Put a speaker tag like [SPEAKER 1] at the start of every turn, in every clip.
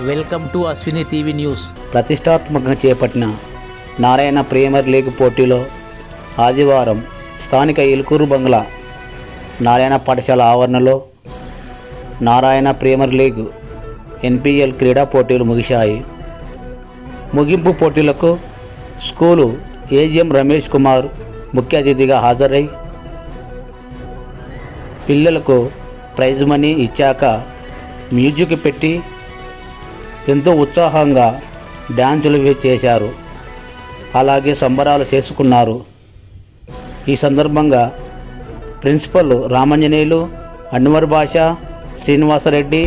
[SPEAKER 1] Welcome to Ashwini TV news.
[SPEAKER 2] ప్రతిష్టాత్మకంగా చేపట్టిన Narayana premier league పోటీలో ఆదివారం స్థానిక ఇల్కూరు బంగ్లా నారాయణ పాఠశాల ఆవరణలో నారాయణ ప్రీమియర్ లీగ్ NPL క్రీడా పోటీలు ముగిశాయి. ముగింపు పోటీలకు స్కూలు AGM రమేష్ కుమార్ ముఖ్య అతిథిగా హాజరై పిల్లలకు ప్రైజ్ మనీ ఇచ్చాక మ్యూజిక్ పెట్టి ఎంతో ఉత్సాహంగా డ్యాన్సులు చేశారు. అలాగే సంబరాలు చేసుకున్నారు. ఈ సందర్భంగా ప్రిన్సిపల్ రామాంజనేయులు, అన్వర్ బాషా, శ్రీనివాసరెడ్డి,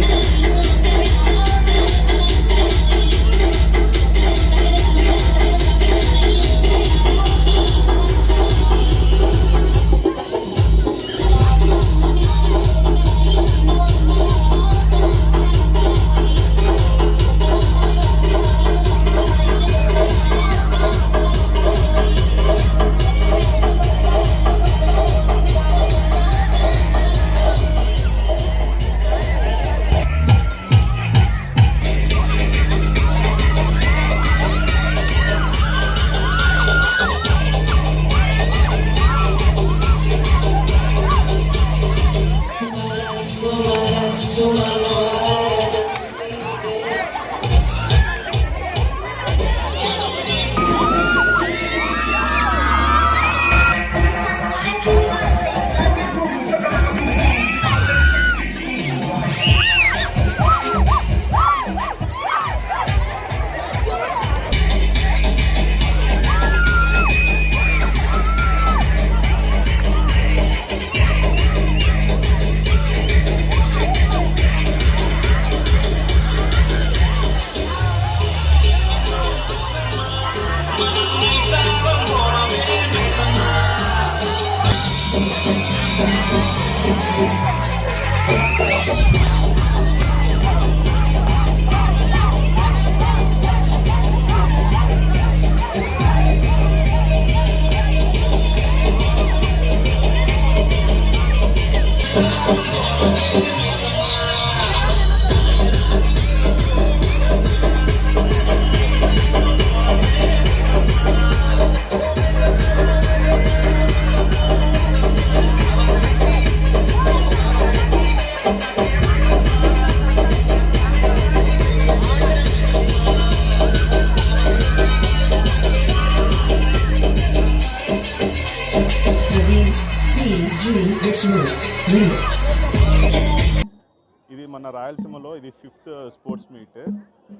[SPEAKER 3] ఇది మన రాయలసీమలో ఇది 5th స్పోర్ట్స్ మీట్.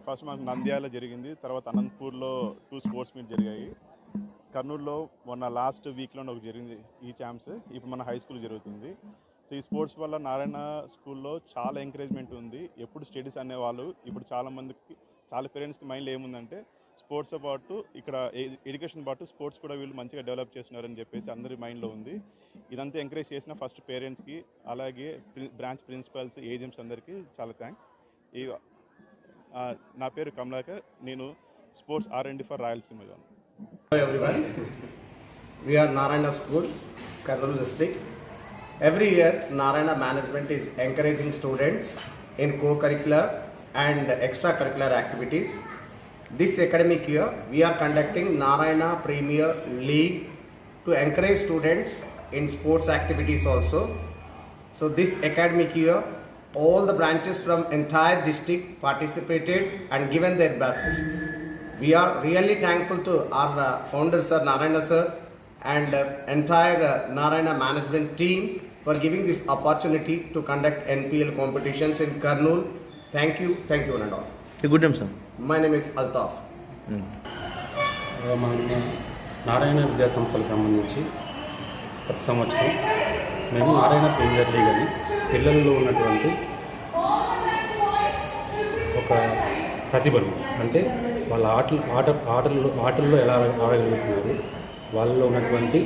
[SPEAKER 3] ఫస్ట్ మనకు నంద్యాల జరిగింది, తర్వాత అనంతపూర్లో 2 స్పోర్ట్స్ మీట్ జరిగాయి. కర్నూలులో మొన్న లాస్ట్ వీక్లో ఒకటి జరిగింది ఈ ఛాంప్స్. ఇప్పుడు మన హై స్కూల్ జరుగుతుంది. సో ఈ స్పోర్ట్స్ వల్ల నారాయణ స్కూల్లో చాలా ఎంకరేజ్మెంట్ ఉంది. ఎప్పుడు స్టడీస్ అనేవాళ్ళు ఇప్పుడు చాలా పేరెంట్స్కి మైండ్లో ఏముందంటే స్పోర్ట్స్తో పాటు ఇక్కడ ఎడ్యుకేషన్ పాటు స్పోర్ట్స్ కూడా వీళ్ళు మంచిగా డెవలప్ చేస్తున్నారని చెప్పేసి అందరి మైండ్లో ఉంది. ఇదంతా ఎంకరేజ్ చేసిన ఫస్ట్ పేరెంట్స్కి, అలాగే బ్రాంచ్ ప్రిన్సిపల్స్, ఏజెంట్స్ అందరికీ చాలా థ్యాంక్స్. నా పేరు కమలాకర్, నేను sports R&D for Rayalaseema.
[SPEAKER 4] Hello everyone, we are Narayana School, Karnool district. Every year Narayana management is encouraging students in co-curricular and extracurricular activities. This academic year we are conducting Narayana Premier League to encourage students in sports activities also. So this academic year all the branches from entire district participated and given their best. We are really thankful to our founder sir Narayana sir and entire Narayana management team for giving this opportunity to conduct NPL competitions in Karnool. Thank you one and all.
[SPEAKER 1] Good name sir.
[SPEAKER 4] My name is Altaf.
[SPEAKER 5] మన నారాయణ విద్యా సంస్థలకు సంబంధించి ప్రతి సంవత్సరం మేము Narayana premier league అని పిల్లల్లో ఉన్నటువంటి ఒక ప్రతిభను, అంటే వాళ్ళ ఆటల్లో ఎలా ఆడగలుగుతున్నారు, వాళ్ళలో ఉన్నటువంటి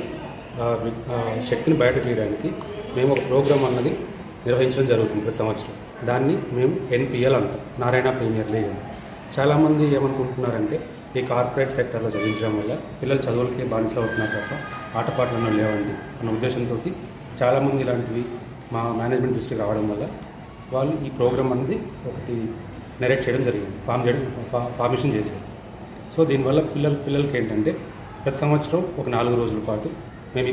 [SPEAKER 5] శక్తిని బయట తీయడానికి మేము ఒక ప్రోగ్రాం అన్నది నిర్వహించడం జరుగుతుంది ప్రతి సంవత్సరం. దాన్ని మేము NPL అంటాం, నారాయణ ప్రీమియర్ లీగ్ అని. చాలామంది ఏమనుకుంటున్నారంటే ఈ కార్పొరేట్ సెక్టర్లో చదివించడం వల్ల పిల్లలు చదువులకి బానిసలు అవుతున్నారు తప్ప ఆటపాటలను లేవండి అన్న ఉద్దేశంతో చాలామంది ఇలాంటివి మా మేనేజ్మెంట్ దృష్టికి రావడం వల్ల వాళ్ళు ఈ ప్రోగ్రామ్ అనేది ఒకటి నెరేట్ చేయడం జరిగింది, ఫార్మేషన్ చేశారు. సో దీనివల్ల పిల్లలకి ఏంటంటే ప్రతి సంవత్సరం ఒక 4 రోజుల పాటు మేము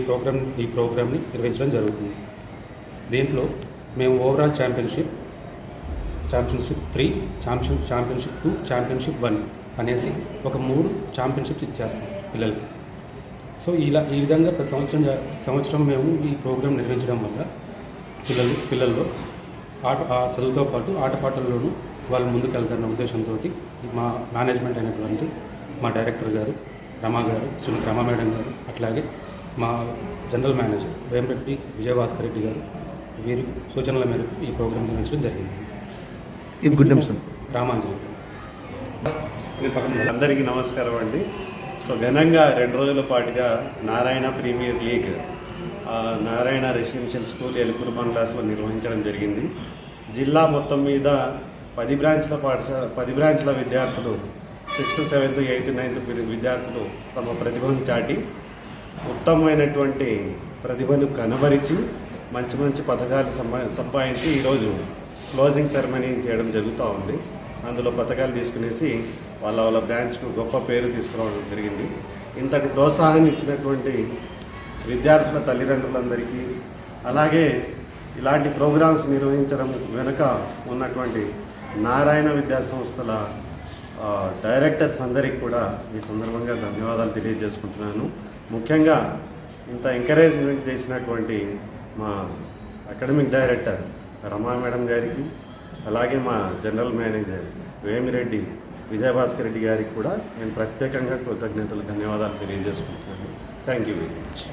[SPEAKER 5] ఈ ప్రోగ్రామ్ని నిర్వహించడం జరుగుతుంది. దీంట్లో మేము ఓవరాల్ ఛాంపియన్షిప్ 3, ఛాంపియన్షిప్ 2, ఛాంపియన్షిప్ 1 అనేసి ఒక 3 ఛాంపియన్షిప్స్ ఇచ్చేస్తాం పిల్లలకి. సో ఈ విధంగా ప్రతి సంవత్సరం మేము ఈ ప్రోగ్రాం నిర్వహించడం వల్ల పిల్లల్లో చదువుతో పాటు ఆటపాటల్లోనూ వాళ్ళు ముందుకెళ్తారన్న ఉద్దేశంతో మా మేనేజ్మెంట్ అయినటువంటి మా డైరెక్టర్ గారు రమా గారు, శ్రీమతి రమా మేడం గారు, అట్లాగే మా జనరల్ మేనేజర్ వేమిరెడ్డి విజయభాస్కర్ రెడ్డి గారు వీరి సూచనల మేరకు ఈ ప్రోగ్రాం నిర్వహించడం జరిగింది.
[SPEAKER 1] ఈ గుడ్ నేమ్ సార్.
[SPEAKER 5] రామాంజలి.
[SPEAKER 6] అందరికీ నమస్కారం అండి. సో ఘనంగా 2 రోజుల పాటుగా Narayana premier league Narayana residential school Elukuru బంగ్లాస్లో నిర్వహించడం జరిగింది. జిల్లా మొత్తం మీద 10 బ్రాంచ్ల విద్యార్థులు 6th, 7th, 8th, 9th విద్యార్థులు తమ ప్రతిభను చాటి ఉత్తమమైనటువంటి ప్రతిభను కనబరిచి మంచి పథకాలు సంపాదించి ఈరోజు క్లోజింగ్ సెరమనీ చేయడం జరుగుతూ ఉంది. అందులో పథకాలు తీసుకునేసి వాళ్ళ బ్రాంచ్కు గొప్ప పేరు తీసుకురావడం జరిగింది. ఇంతటి ప్రోత్సాహాన్ని ఇచ్చినటువంటి విద్యార్థుల తల్లిదండ్రులందరికీ, అలాగే ఇలాంటి ప్రోగ్రామ్స్ నిర్వహించడం వెనుక ఉన్నటువంటి నారాయణ విద్యా సంస్థల డైరెక్టర్స్ అందరికీ కూడా ఈ సందర్భంగా ధన్యవాదాలు తెలియజేసుకుంటున్నాను. ముఖ్యంగా ఇంత ఎంకరేజ్మెంట్ చేసినటువంటి మా అకాడమిక్ డైరెక్టర్ రమా మేడం గారికి, అలాగే మా జనరల్ మేనేజర్ వేమిరెడ్డి విజయభాస్కర్ రెడ్డి గారికి కూడా నేను ప్రత్యేకంగా కృతజ్ఞతలు ధన్యవాదాలు తెలియజేసుకుంటున్నాను. Thank you very much.